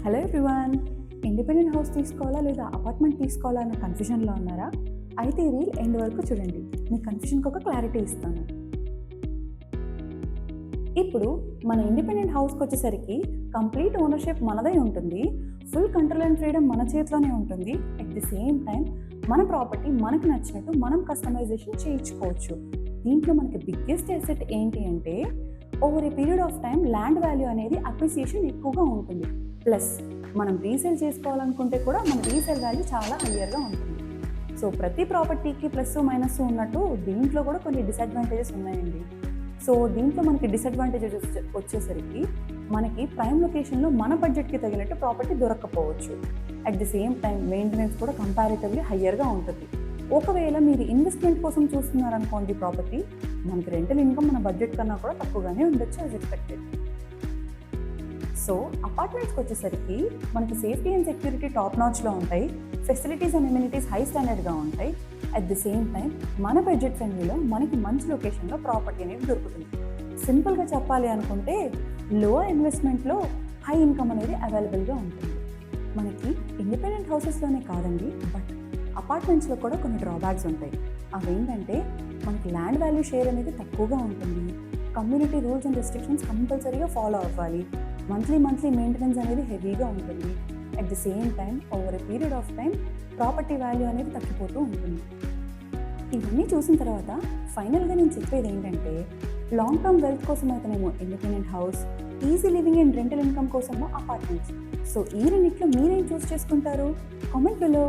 Hello everyone. Independent house తీసుకోవాలా లేదా apartment తీసుకోవాలా అన్న కన్ఫ్యూజన్లో ఉన్నారా? అయితే ఈ రీల్ ఎండ్ వరకు చూడండి, మీ కన్ఫ్యూజన్కి ఒక క్లారిటీ ఇస్తాను. ఇప్పుడు మన ఇండిపెండెంట్ హౌస్కి వచ్చేసరికి కంప్లీట్ ఓనర్షిప్ మనదై ఉంటుంది. ఫుల్ కంట్రోల్ అండ్ ఫ్రీడమ్ మన చేతిలోనే ఉంటుంది. అట్ ది సేమ్ టైం మన ప్రాపర్టీ మనకు నచ్చినట్టు మనం కస్టమైజేషన్ చేయించుకోవచ్చు. దీంట్లో మనకి బిగ్గెస్ట్ అసెట్ ఏంటి అంటే, over a period of time land value అనేది అప్రిసియేషన్ ఎక్కువగా ఉంటుంది. ప్లస్ మనం రీసేల్ చేసుకోవాలనుకుంటే కూడా మన రీసేల్ వాల్యూ చాలా హయ్యర్గా ఉంటుంది. సో ప్రతి ప్రాపర్టీకి ప్లస్ మైనస్ ఉన్నట్టు దీంట్లో కూడా కొన్ని డిసడ్వాంటేజెస్ ఉన్నాయండి. సో దీంట్లో మనకి డిసడ్వాంటేజెస్ వచ్చేసరికి మనకి ప్రైమ్ లొకేషన్లో మన బడ్జెట్కి తగినట్టు ప్రాపర్టీ దొరక్కపోవచ్చు. At the same time maintenance కూడా కంపారిటివ్లీ హయ్యర్గా ఉంటుంది. ఒకవేళ మీరు ఇన్వెస్ట్మెంట్ కోసం చూస్తున్నారనుకోండి ప్రాపర్టీ, మనకి రెంటల్ ఇన్కమ్ మన బడ్జెట్ కన్నా కూడా తక్కువగానే ఉండొచ్చు యాజ్ ఎక్స్పెక్టెడ్. సో అపార్ట్మెంట్స్కి వచ్చేసరికి మనకి సేఫ్టీ అండ్ సెక్యూరిటీ టాప్ నాచ్లో ఉంటాయి. ఫెసిలిటీస్ అండ్ ఎమ్యూనిటీస్ హై స్టాండర్డ్గా ఉంటాయి. అట్ ది సేమ్ టైం మన బడ్జెట్ ఫ్రెండ్లీలో మనకి మంచి లొకేషన్లో ప్రాపర్టీ అనేది దొరుకుతుంది. సింపుల్గా చెప్పాలి అనుకుంటే లోవర్ ఇన్వెస్ట్మెంట్లో హై ఇన్కమ్ అనేది అవైలబుల్గా ఉంటుంది. మనకి ఇండిపెండెంట్ హౌసెస్లోనే కాదండి, బట్ అపార్ట్మెంట్స్లో కూడా కొన్ని డ్రాబ్యాక్స్ ఉంటాయి. అవేంటంటే మనకి ల్యాండ్ వాల్యూ షేర్ అనేది తక్కువగా ఉంటుంది. కమ్యూనిటీ రూల్స్ అండ్ రెస్ట్రిక్షన్స్ కంపల్సరీగా ఫాలో అవ్వాలి. మంత్లీ మెయింటెనెన్స్ అనేది హెవీగా ఉంటుంది. At the same time over a period of time property value అనేది తగ్గిపోతూ ఉంటుంది. ఇవన్నీ చూసిన తర్వాత ఫైనల్గా నేను చెప్పేది ఏంటంటే, లాంగ్ టర్మ్ వెల్త్ కోసం అయితేనేమో independent house, easy living and rental income కోసమో అపార్ట్మెంట్స్. సో ఈ రెండిట్లో మీరేం చూస్ చేసుకుంటారు? Comment below.